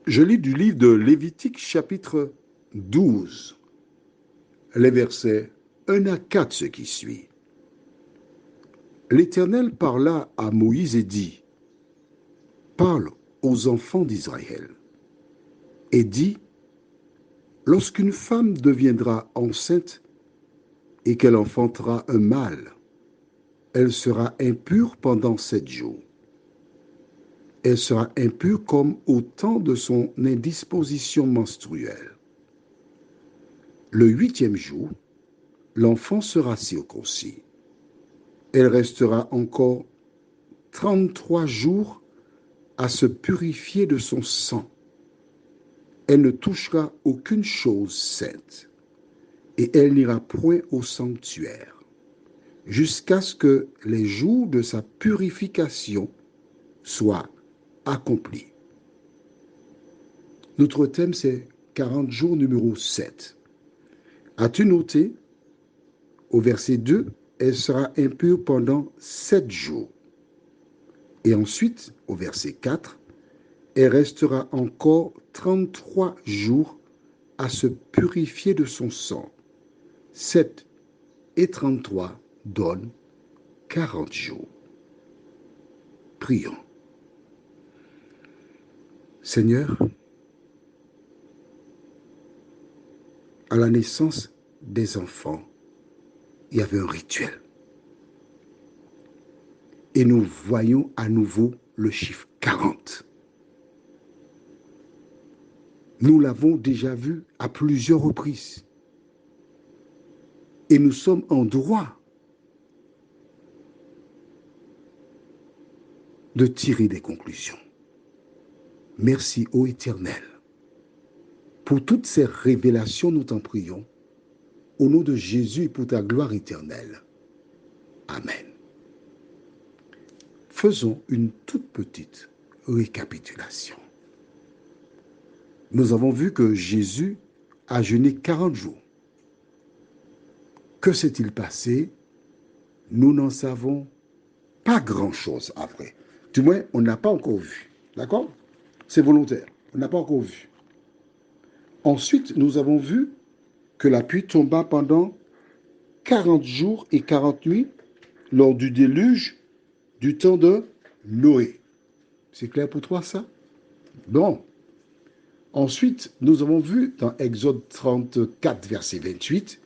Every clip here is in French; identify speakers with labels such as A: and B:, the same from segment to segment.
A: Je lis du livre de Lévitique chapitre 12, les versets 1 à 4, ce qui suit. L'Éternel parla à Moïse et dit, « Parle aux enfants d'Israël et dis, lorsqu'une femme deviendra enceinte et qu'elle enfantera un mâle, elle sera impure pendant 7 jours. Elle sera impure comme au temps de son indisposition menstruelle. Le 8e jour, l'enfant sera circoncis. Elle restera encore 33 jours à se purifier de son sang. Elle ne touchera aucune chose sainte et elle n'ira point au sanctuaire jusqu'à ce que les jours de sa purification soient accomplis. Notre thème, c'est 40 jours numéro 7. As-tu noté, au verset 2, elle sera impure pendant 7 jours. Et ensuite, au verset 4, elle restera encore 33 jours à se purifier de son sang. 7 et 33 donnent 40 jours. Prions. Seigneur, à la naissance des enfants, il y avait un rituel. Et nous voyons à nouveau le chiffre 40. Nous l'avons déjà vu à plusieurs reprises. Et nous sommes en droit de tirer des conclusions. Merci, ô Éternel. Pour toutes ces révélations, nous t'en prions. Au nom de Jésus et pour ta gloire éternelle. Amen. Faisons une toute petite récapitulation. Nous avons vu que Jésus a jeûné 40 jours. Que s'est-il passé? Nous n'en savons pas grand-chose après. Du moins, on n'a pas encore vu. D'accord? C'est volontaire. On n'a pas encore vu. Ensuite, nous avons vu que la pluie tomba pendant 40 jours et 40 nuits lors du déluge du temps de Noé. C'est clair pour toi ça? Bon. Ensuite, nous avons vu dans Exode 34, verset 28,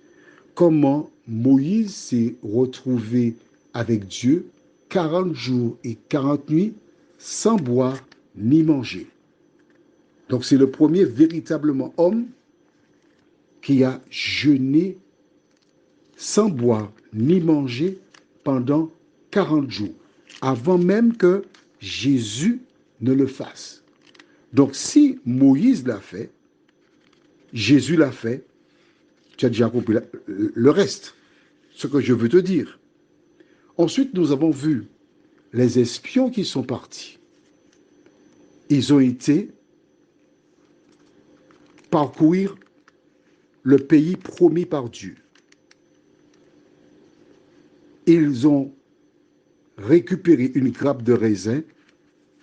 A: comment Moïse s'est retrouvé avec Dieu 40 jours et 40 nuits sans boire ni manger. Donc c'est le premier véritablement homme qui a jeûné sans boire ni manger pendant 40 jours, avant même que Jésus ne le fasse. Donc si Moïse l'a fait, Jésus l'a fait, tu as déjà compris le reste, ce que je veux te dire. Ensuite, nous avons vu les espions qui sont partis. Ils ont été parcourir le pays promis par Dieu. Ils ont récupéré une grappe de raisin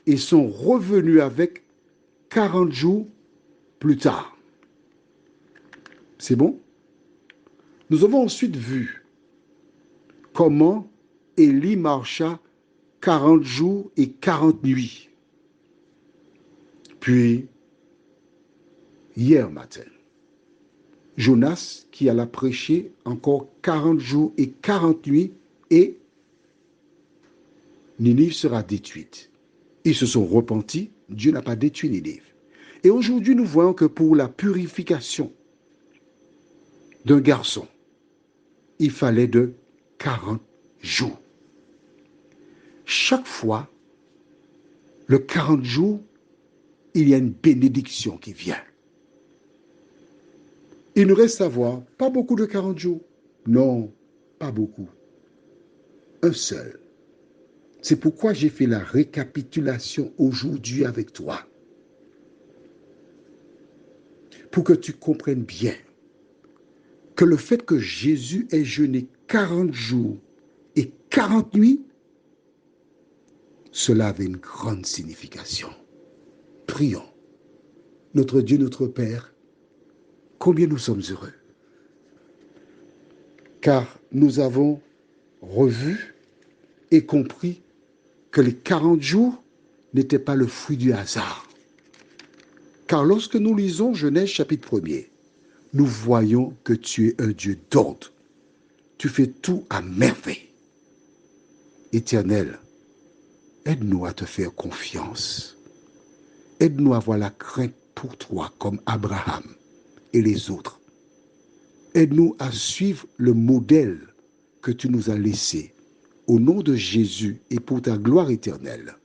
A: et sont revenus avec 40 jours plus tard. C'est bon? Nous avons ensuite vu comment Élie marcha 40 jours et 40 nuits. Puis, hier matin, Jonas qui alla prêcher encore 40 jours et 40 nuits et Ninive sera détruite. Ils se sont repentis, Dieu n'a pas détruit Ninive. Et aujourd'hui, nous voyons que pour la purification d'un garçon, il fallait de 40 jours. Chaque fois, le 40 jours, il y a une bénédiction qui vient. Il nous reste à voir, pas beaucoup de 40 jours. Non, pas beaucoup. Un seul. C'est pourquoi j'ai fait la récapitulation aujourd'hui avec toi. Pour que tu comprennes bien que le fait que Jésus ait jeûné 40 jours et 40 nuits, cela avait une grande signification. Prions. notre Dieu, notre Père, combien nous sommes heureux. Car nous avons revu et compris que les 40 jours n'étaient pas le fruit du hasard. Car lorsque nous lisons Genèse chapitre 1er, nous voyons que tu es un Dieu d'ordre. Tu fais tout à merveille. Éternel, aide-nous à te faire confiance. Aide-nous à avoir la crainte pour toi comme Abraham et les autres. Aide-nous à suivre le modèle que tu nous as laissé. Au nom de Jésus et pour ta gloire éternelle.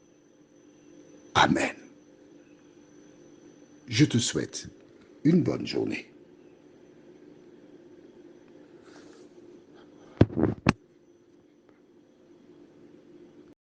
A: Amen. Je te souhaite une bonne journée.